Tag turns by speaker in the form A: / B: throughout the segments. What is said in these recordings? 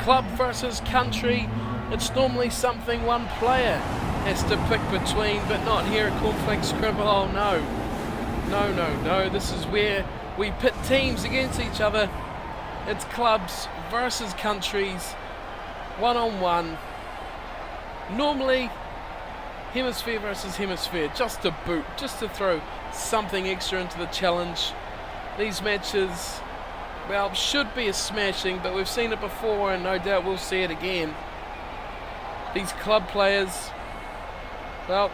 A: club versus country, it's normally something one player has to pick between, but not here at Cornflakes Crib. Oh no. No. This is where we pit teams against each other. It's clubs versus countries, one-on-one. Normally, hemisphere versus hemisphere, just to boot, just to throw something extra into the challenge. These matches, well, should be a smashing, but we've seen it before and no doubt we'll see it again. These club players, well,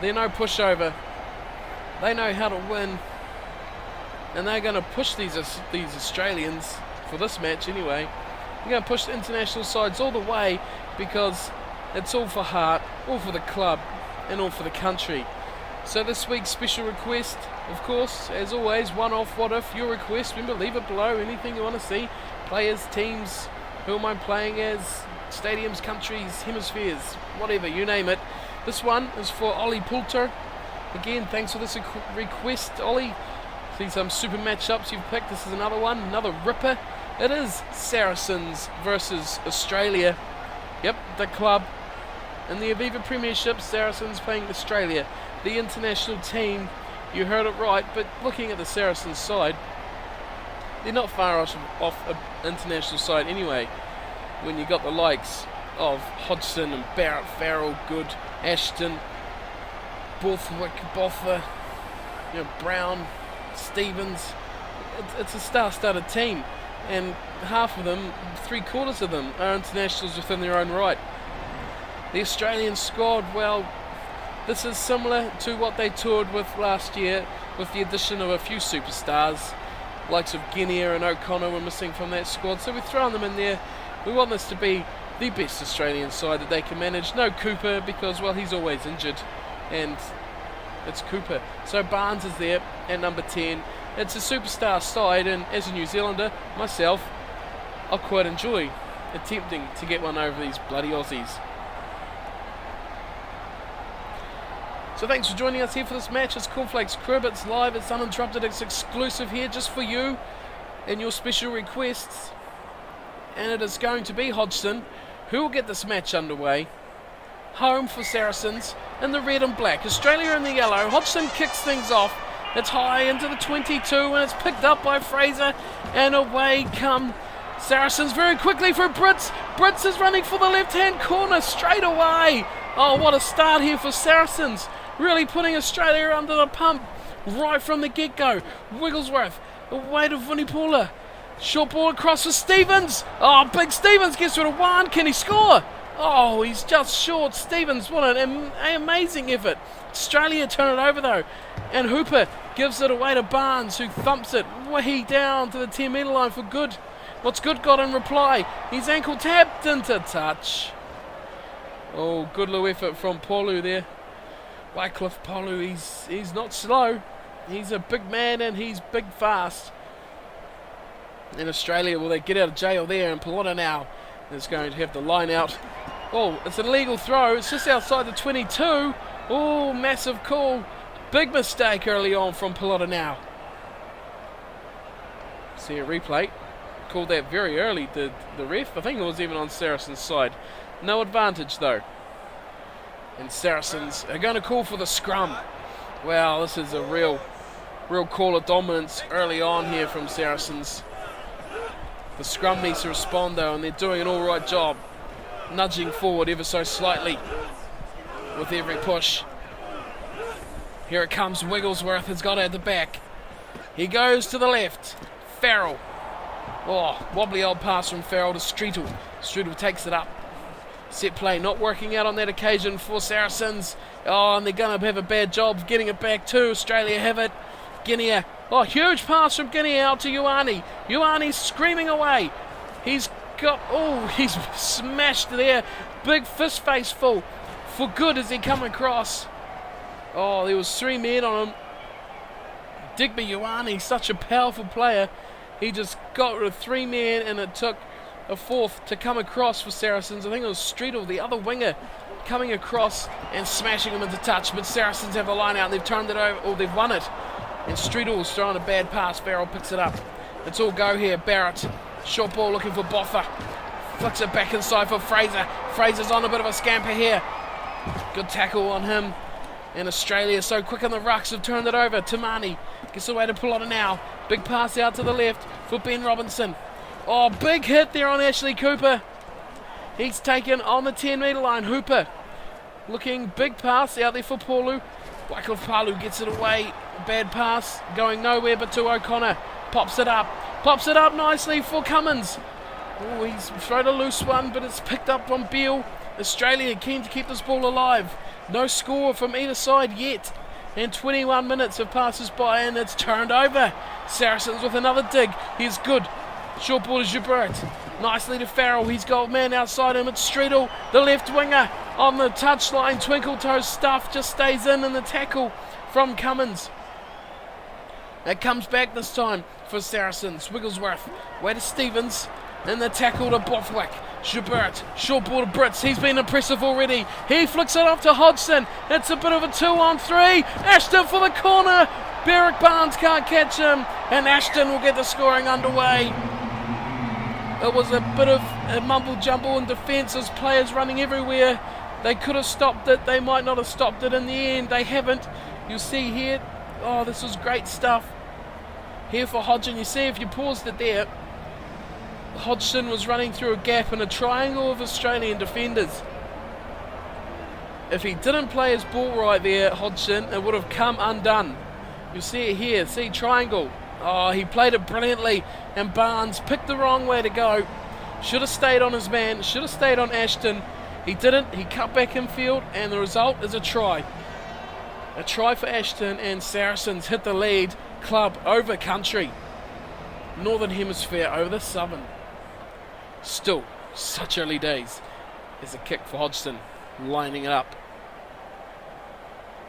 A: they're no pushover. They know how to win, and they're going to push these Australians, for this match anyway. They're going to push the international sides all the way, because it's all for heart, all for the club, and all for the country. So this week's special request, of course, as always, one-off what if, your request. Remember, leave it below, anything you want to see. Players, teams, who am I playing as, stadiums, countries, hemispheres, whatever, you name it. This one is for Ollie Poulter. Again, thanks for this request, Ollie. See some super matchups you've picked. This is another one, another ripper. It is Saracens versus Australia. Yep, the club. In the Aviva Premiership, Saracens playing Australia. The international team, you heard it right, but looking at the Saracens side, they're not far off an international side anyway. When you got the likes of Hodgson and Barrett, Farrell, Good, Ashton, Borthwick, Boffa, Brown, Stevens. It's a star-studded team, and half of them, 3/4 of them, are internationals within their own right. The Australian squad, well, this is similar to what they toured with last year, with the addition of a few superstars. Likes of Guinea and O'Connor were missing from that squad, so we've thrown them in there. We want this to be the best Australian side that they can manage. No Cooper, because, well, he's always injured, and it's Cooper. So Barnes is there at number 10. It's a superstar side, and as a New Zealander, myself, I'll quite enjoy attempting to get one over these bloody Aussies. So thanks for joining us here for this match. It's Cornflakes Crib, it's live, it's uninterrupted, it's exclusive here just for you and your special requests. And it is going to be Hodgson who will get this match underway. Home for Saracens in the red and black. Australia in the yellow. Hodgson kicks things off. It's high into the 22 and it's picked up by Fraser. And away come Saracens very quickly for Brits. Brits is running for the left-hand corner straight away. Oh, what a start here for Saracens. Really putting Australia under the pump right from the get-go. Wigglesworth away to Vunipula. Short ball across for Stevens. Oh, Big Stevens gets rid of one. Can he score? Oh, he's just short. Stevens, what an amazing effort. Australia turn it over though. And Hooper gives it away to Barnes, who thumps it way down to the 10-metre line for Good. What's Good got in reply? He's ankle tapped into touch. Oh, good little effort from Polu there. Wycliffe Polu, he's not slow. He's a big man and he's big fast. In Australia, will they get out of jail there? And Pelota now is going to have the line out. Oh, it's an illegal throw. It's just outside the 22. Oh, massive call. Big mistake early on from Pelota now. See a replay. Called that very early, the ref. I think it was even on Saracens' side. No advantage though. And Saracens are going to call for the scrum. Well, this is a real call of dominance early on here from Saracens. The scrum needs to respond though, and they're doing an alright job. Nudging forward ever so slightly with every push. Here it comes. Wigglesworth has got it at the back. He goes to the left. Farrell. Oh, wobbly old pass from Farrell to Streetle. Streetle takes it up. Set play not working out on that occasion for Saracens. Oh, and they're going to have a bad job of getting it back too. Australia have it. Guinea. Oh, huge pass from Guinea out to Ioane. Ioane screaming away. He's smashed there. Big fist face full for Good as he come across. Oh, there was 3 men on him. Digby Ioane, such a powerful player. He just got rid of 3 men, and it took a 4th to come across for Saracens. I think it was Streetle, the other winger, coming across and smashing him into touch. But Saracens have a line out. They've turned it over, or they've won it. And Streetle's throwing a bad pass. Farrell picks it up. It's all go here. Barrett, short ball looking for Boffa. Flicks it back inside for Fraser. Fraser's on a bit of a scamper here. Good tackle on him. And Australia so quick on the rucks have turned it over. Tamani gets away to pull on it now. Big pass out to the left for Ben Robinson. Oh, big hit there on Ashley Cooper. He's taken on the 10-metre line. Hooper looking big pass out there for Paulu. Wycliffe Palu gets it away. Bad pass going nowhere but to O'Connor. Pops it up nicely for Cummins. Oh, he's thrown a loose one, but it's picked up from Beale. Australia keen to keep this ball alive. No score from either side yet. And 21 minutes have passed us by and it's turned over. Saracens with another dig. He's good. Short ball to Joubert. Nicely to Farrell. He's got a man outside him. It's Streetle, the left winger, on the touchline. Twinkle toe stuff just stays in the tackle from Cummins. It comes back this time for Saracens. Wigglesworth. Way to Stevens. And the tackle to Bothwick. Joubert, short ball to Brits. He's been impressive already. He flicks it off to Hodgson. It's a bit of a 2-on-3. Ashton for the corner. Berwick Barnes can't catch him. And Ashton will get the scoring underway. It was a bit of a mumble jumble in defence as players running everywhere. They could have stopped it. They might not have stopped it in the end. They haven't. You'll see here. Oh, this was great stuff. Here for Hodgson. You see if you paused it there. Hodgson was running through a gap in a triangle of Australian defenders. If he didn't play his ball right there, Hodgson, it would have come undone. You'll see it here. See, triangle. Oh, he played it brilliantly. And Barnes picked the wrong way to go. Should have stayed on his man. Should have stayed on Ashton. He didn't. He cut back in field. And the result is a try. A try for Ashton. And Saracens hit the lead. Club over country. Northern Hemisphere over the Southern. Still, such early days. There's a kick for Hodgson, lining it up.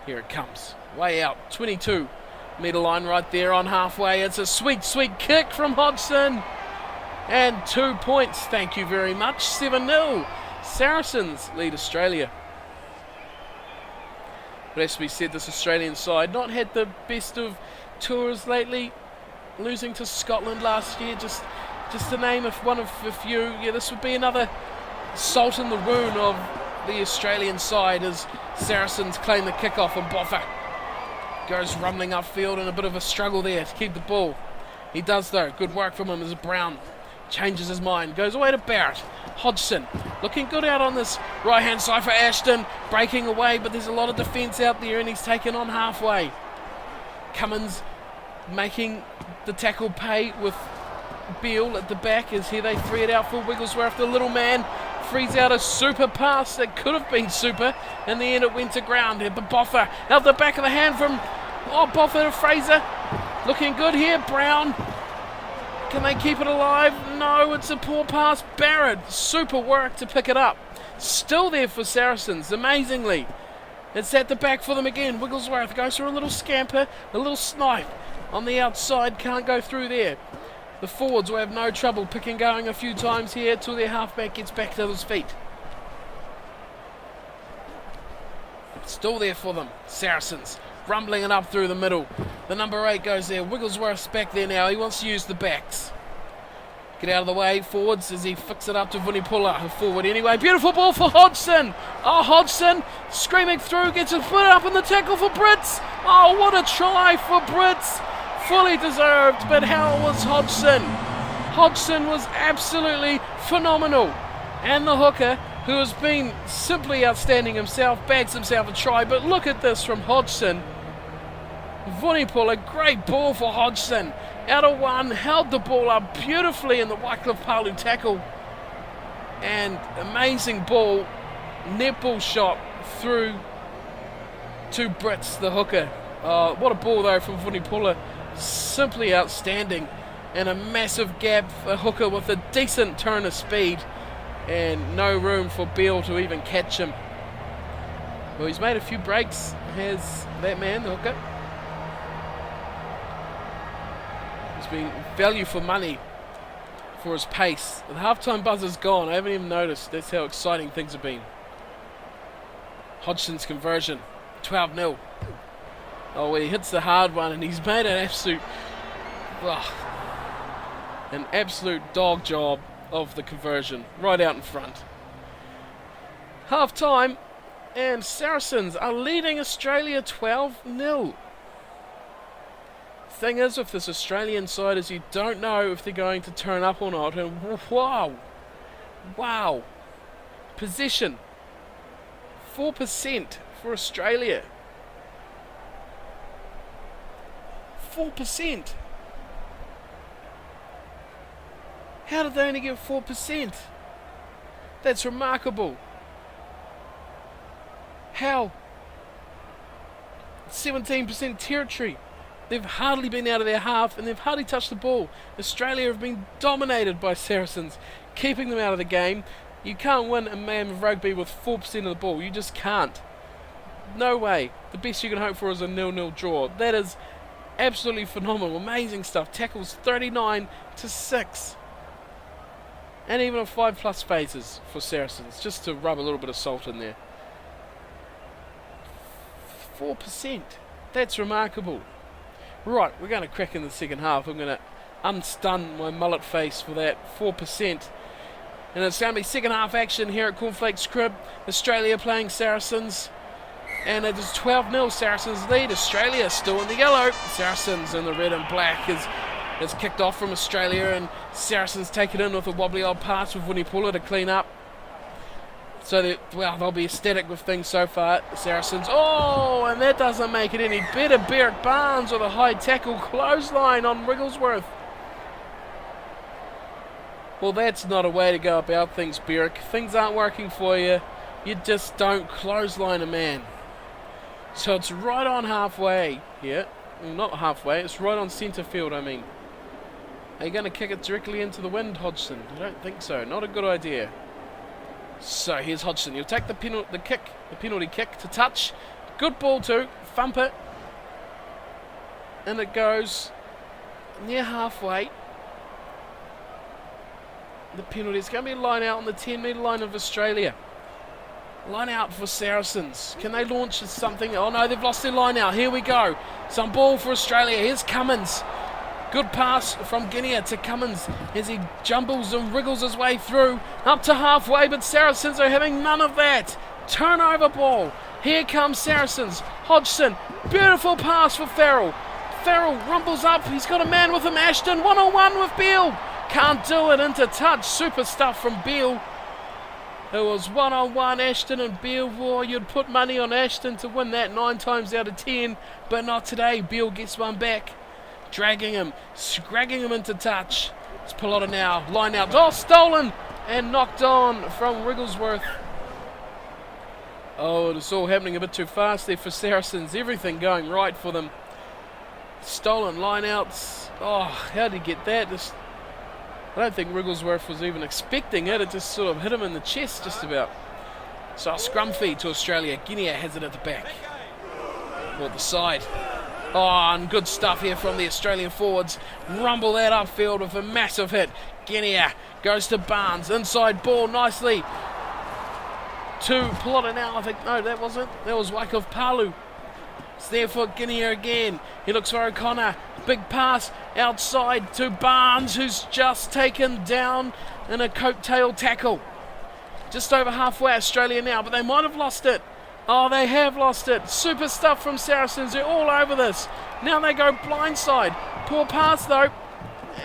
A: Here it comes. Way out. 22-metre line right there on halfway. It's a sweet, sweet kick from Hodgson. And 2 points. Thank you very much. 7-0. Saracens lead Australia. But as we said, this Australian side not had the best of tours lately. Losing to Scotland last year, just to name one of a few. Yeah, this would be another salt in the wound of the Australian side as Saracens claim the kickoff and Boffa goes rumbling upfield and a bit of a struggle there to keep the ball. He does though. Good work from him as Brown changes his mind. Goes away to Barrett. Hodgson looking good out on this right-hand side for Ashton. Breaking away, but there's a lot of defence out there and he's taken on halfway. Cummins making the tackle pay with Beale at the back as here they free it out for Wigglesworth. The little man frees out a super pass that could have been super. In the end it went to ground. But Boffa out the back of the hand from Boffa to Fraser. Looking good here. Brown. Can they keep it alive? No, it's a poor pass. Barrett. Super work to pick it up. Still there for Saracens, amazingly. It's at the back for them again. Wigglesworth goes for a little scamper, a little snipe. On the outside, can't go through there. The forwards will have no trouble picking going a few times here till their halfback gets back to his feet. Still there for them. Saracens rumbling it up through the middle. The number 8 goes there. Wigglesworth's back there now. He wants to use the backs. Get out of the way, forwards, as he flicks it up to Vunipola. Forward anyway. Beautiful ball for Hodgson. Oh, Hodgson screaming through. Gets it put up in the tackle for Brits. Oh, what a try for Brits. Fully deserved, but how was Hodgson? Hodgson was absolutely phenomenal. And the hooker, who has been simply outstanding himself, bags himself a try. But look at this from Hodgson. Vunipola, great ball for Hodgson. Out of one, held the ball up beautifully in the Wycliffe Palu tackle. And amazing ball, netball shot through to Brits, the hooker. What a ball though from Vunipola. Simply outstanding. And a massive gap, a hooker with a decent turn of speed. And no room for Beale to even catch him. Well, he's made a few breaks, has that man, the hooker. He's been value for money for his pace. The halftime buzzer's gone. I haven't even noticed. That's how exciting things have been. Hodgson's conversion, 12-0. Oh, well, he hits the hard one and he's made an absolute dog job of the conversion, right out in front. Half time, and Saracens are leading Australia 12-0. Thing is with this Australian side is you don't know if they're going to turn up or not, and wow, possession 4% for Australia. 4%. How did they only get 4%? That's remarkable. How? 17% territory. They've hardly been out of their half and they've hardly touched the ball. Australia have been dominated by Saracens, keeping them out of the game. You can't win a game of rugby with 4% of the ball. You just can't. No way. The best you can hope for is a 0-0 draw. That is absolutely phenomenal. Amazing stuff. Tackles 39-6. And even a 5+ phases for Saracens, just to rub a little bit of salt in there. 4%. That's remarkable. Right, we're going to crack in the second half. I'm going to unstun my mullet face for that 4%. And it's going to be second half action here at Cornflakes Crib. Australia playing Saracens. And it is 12-0. Saracens lead. Australia still in the yellow. Saracens in the red and black is kicked off from Australia, and Saracens take it in with a wobbly old pass with Winnie Puller to clean up. So they'll be ecstatic with things so far. Saracens, and that doesn't make it any better. Berrick Barnes with a high tackle clothesline on Wigglesworth. Well, that's not a way to go about things, Berrick. Things aren't working for you. You just don't clothesline a man. So it's right on halfway here. Well, not halfway, it's right on centre field, I mean. Are you going to kick it directly into the wind, Hodgson? I don't think so. Not a good idea. So here's Hodgson. He'll take the penalty kick to touch. Good ball too. Thump it. And it goes near halfway. The penalty is going to be a line out on the 10-metre line of Australia. Line out for Saracens. Can they launch something? Oh no, they've lost their line out. Here we go. Some ball for Australia. Here's Cummins. Good pass from Guinea to Cummins as he jumbles and wriggles his way through up to halfway, but Saracens are having none of that. Turnover ball. Here comes Saracens. Hodgson. Beautiful pass for Farrell. Farrell rumbles up. He's got a man with him. Ashton 1-on-1 with Beale. Can't do it into touch. Super stuff from Beale. It was 1-on-1, Ashton and Beale. Well, you'd put money on Ashton to win that 9 times out of 10, but not today. Beale gets one back. Dragging him, scragging him into touch. It's Pilotta now, line out. Oh, stolen and knocked on from Wigglesworth. Oh, it's all happening a bit too fast there for Saracens. Everything going right for them. Stolen line outs. Oh, how did he get that? I don't think Wigglesworth was even expecting it. It just sort of hit him in the chest just about. So a scrum feed to Australia. Guinea has it at the back. Or the side. Oh, and good stuff here from the Australian forwards. Rumble that upfield with a massive hit. Guinea goes to Barnes. Inside ball nicely. To Pilotta now, I think. No, that wasn't. That was Wyckoff Palu. It's there for Guinea again. He looks for O'Connor. Big pass outside to Barnes, who's just taken down in a coattail tackle. Just over halfway Australia now, but they might have lost it. Oh, they have lost it. Super stuff from Saracens. They're all over this. Now they go blindside. Poor pass though.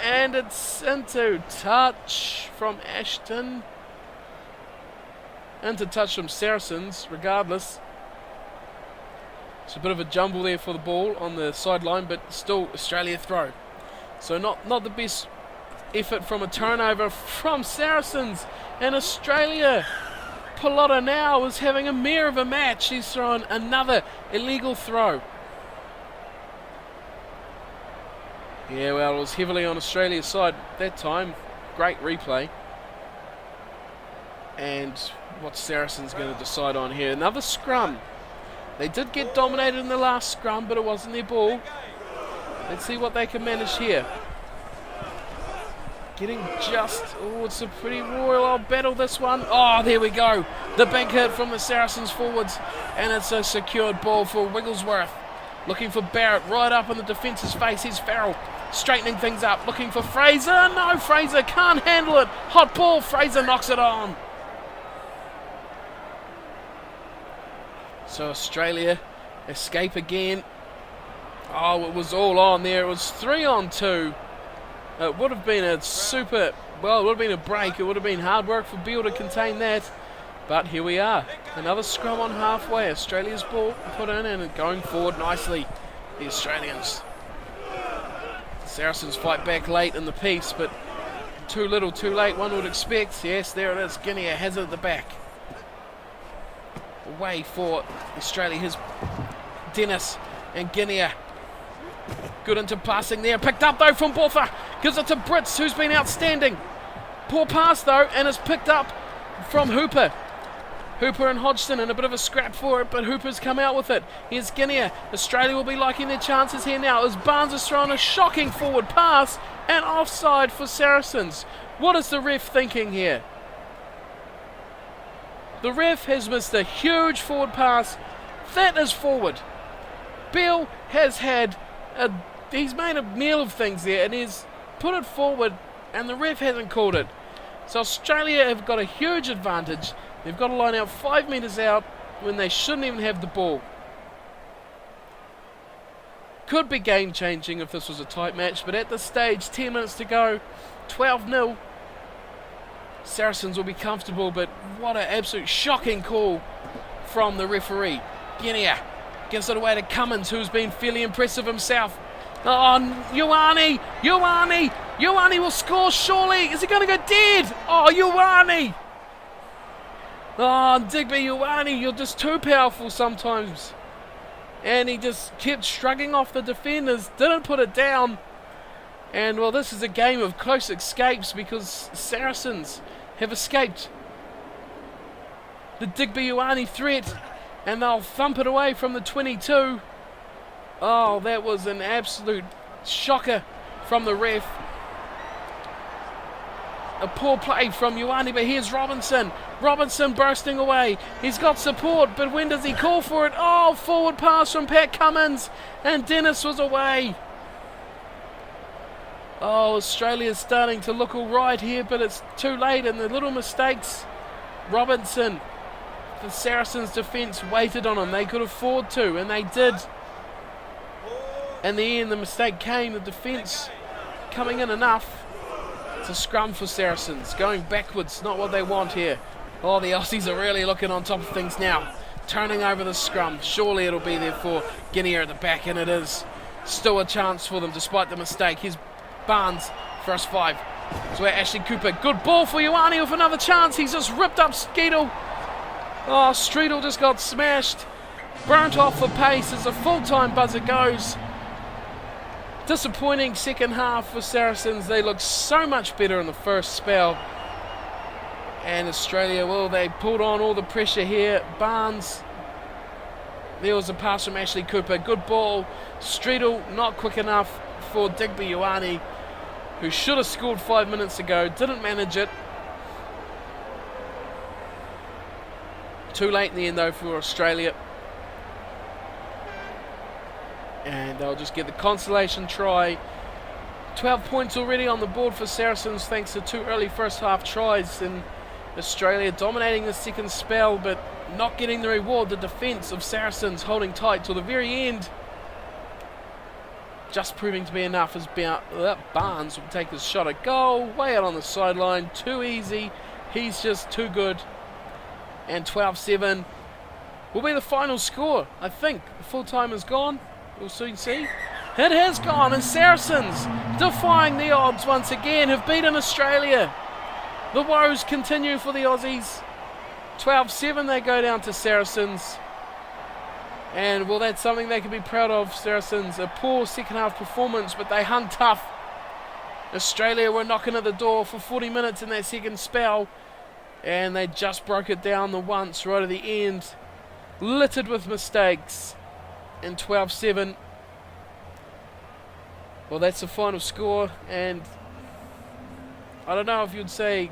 A: And it's into touch from Ashton. Into touch from Saracens, regardless. It's a bit of a jumble there for the ball on the sideline, but still Australia throw. So not the best effort from a turnover from Saracens. And Australia, Pilotta now is having a mare of a match. He's thrown another illegal throw. Yeah, well, it was heavily on Australia's side that time. Great replay. And what's Saracens going to decide on here? Another scrum. They did get dominated in the last scrum, but it wasn't their ball. Let's see what they can manage here. Getting just... Oh, it's a pretty royal old battle, this one. Oh, there we go. The big hit from the Saracens forwards. And it's a secured ball for Wigglesworth. Looking for Barrett right up in the defence's face. Here's Farrell straightening things up. Looking for Fraser. No, Fraser can't handle it. Hot ball. Fraser knocks it on. So Australia escape again. Oh, it was all on there. It was 3-on-2. It would have been a super... Well, it would have been a break. It would have been hard work for Beale to contain that. But here we are. Another scrum on halfway. Australia's ball put in and going forward nicely. The Australians. Saracens fight back late in the piece, but too little, too late, one would expect. Yes, there it is. Guinea has it at the back. Away for Australia. Here's Dennis and Guinea. Good into passing there. Picked up though from Botha. Gives it to Brits, who's been outstanding. Poor pass though, and it's picked up from Hooper. Hooper and Hodgson in a bit of a scrap for it, but Hooper's come out with it. Here's Guinea. Australia will be liking their chances here now as Barnes has thrown a shocking forward pass and offside for Saracens. What is the ref thinking here? The ref has missed a huge forward pass. That is forward. Beale has he's made a meal of things there and he's put it forward and the ref hasn't called it. So Australia have got a huge advantage. They've got to line out 5 metres out when they shouldn't even have the ball. Could be game changing if this was a tight match, but at this stage, 10 minutes to go, 12-0. Saracens will be comfortable, but what an absolute shocking call from the referee. Guinea gives it away to Cummins, who's been fairly impressive himself. Oh, Ioane will score surely. Is he going to go dead? Oh, Ioane. Oh, Digby Ioane, you're just too powerful sometimes. And he just kept shrugging off the defenders, didn't put it down. And well, this is a game of close escapes because Saracens have escaped the Digby Ioane threat and they'll thump it away from the 22. Oh, that was an absolute shocker from the ref. A poor play from Ioane, but here's Robinson. Robinson bursting away. He's got support, but when does he call for it? Oh, forward pass from Pat Cummins, and Dennis was away. Oh, Australia's starting to look all right here, but it's too late, and the little mistakes. Robinson, the Saracens' defence waited on him. They could afford to, and they did. In the end, the mistake came. The defence coming in enough. It's a scrum for Saracens. Going backwards, not what they want here. Oh, the Aussies are really looking on top of things now. Turning over the scrum. Surely it'll be there for Guinea at the back, and it is. Still a chance for them despite the mistake. Here's Barnes, first 5. So where Ashley Cooper. Good ball for Ioane with another chance. He's just ripped up Skeetle. Oh, Streetle just got smashed. Burnt off for pace as a full-time buzzer goes. Disappointing second half for Saracens. They looked so much better in the first spell. And Australia, well, they pulled on all the pressure here. Barnes. There was a pass from Ashley Cooper. Good ball. Streetle not quick enough for Digby Ioane, who should have scored 5 minutes ago. Didn't manage it. Too late in the end though for Australia. And they'll just get the consolation try. 12 points already on the board for Saracens thanks to 2 early first half tries. And Australia dominating the second spell but not getting the reward. The defence of Saracens holding tight till the very end. Just proving to be enough as Barnes will take his shot at goal. Way out on the sideline. Too easy. He's just too good. And 12-7 will be the final score. I think the full time is gone. We'll soon see. It has gone, and Saracens, defying the odds once again, have beaten Australia. The woes continue for the Aussies. 12-7 they go down to Saracens. And well, that's something they can be proud of, Saracens. A poor second half performance, but they hung tough. Australia were knocking at the door for 40 minutes in that second spell. And they just broke it down the once right at the end. Littered with mistakes. And 12-7. Well, that's the final score, and I don't know if you'd say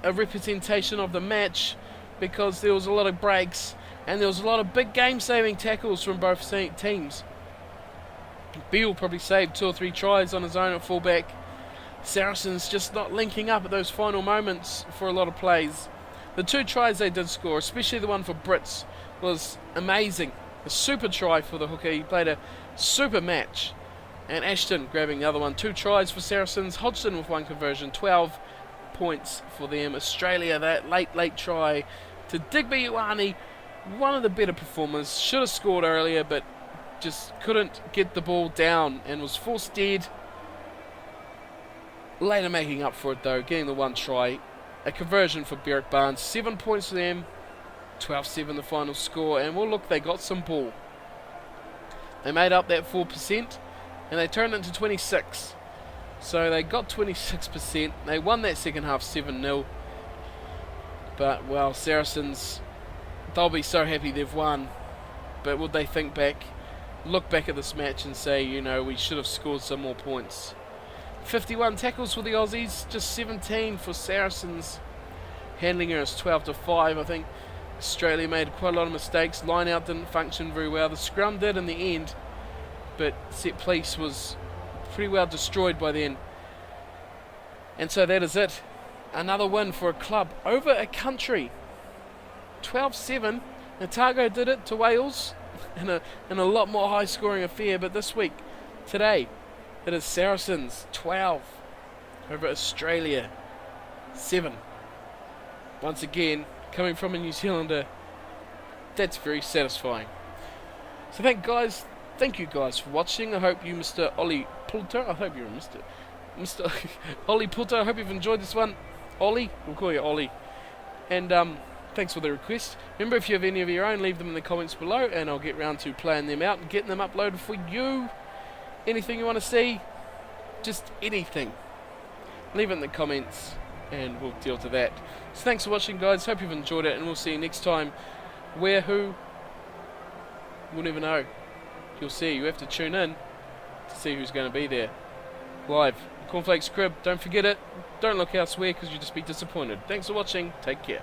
A: a representation of the match, because there was a lot of breaks and there was a lot of big game-saving tackles from both teams. Beale probably saved 2 or 3 tries on his own at fullback. Saracens just not linking up at those final moments for a lot of plays. The 2 tries they did score, especially the one for Brits, was amazing. A super try for the hooker. He played a super match. And Ashton grabbing the other one. 2 tries for Saracens. Hodgson with 1 conversion. 12 points for them. Australia, that late try to Digby Ioane. One of the better performers. Should have scored earlier, but just couldn't get the ball down and was forced dead. Later making up for it though, getting the 1 try. A conversion for Berwick Barnes. 7 points for them. 12-7 the final score. And well, look, they got some ball. They made up that 4% and they turned it into 26. So they got 26%. They won that second half 7-0. But, well, Saracens, they'll be so happy they've won. But would they think back, look back at this match and say, you know, we should have scored some more points? 51 tackles for the Aussies, just 17 for Saracens. Handling her is 12-5. I think Australia made quite a lot of mistakes. Line out didn't function very well. The scrum did in the end, but set piece was pretty well destroyed by then. And so that is it. Another win for a club over a country. 12-7. Otago did it to Wales in a lot more high scoring affair, but this week, today, it is Saracens 12 over Australia 7. Once again, coming from a New Zealander, that's very satisfying. So thank you guys for watching. I hope you, Mr. Ollie Poulter, I hope you're Mr. Ollie Poulter, I hope you've enjoyed this one. Ollie, we'll call you Ollie. And thanks for the request. Remember, if you have any of your own, leave them in the comments below and I'll get round to playing them out and getting them uploaded for you. Anything you want to see, just anything, leave it in the comments and we'll deal to that. So thanks for watching, guys. Hope you've enjoyed it and we'll see you next time. Where, who, we'll never know. You'll see. You have to tune in to see who's going to be there live. Cornflakes Crib, don't forget it. Don't look elsewhere because you'll just be disappointed. Thanks for watching. Take care.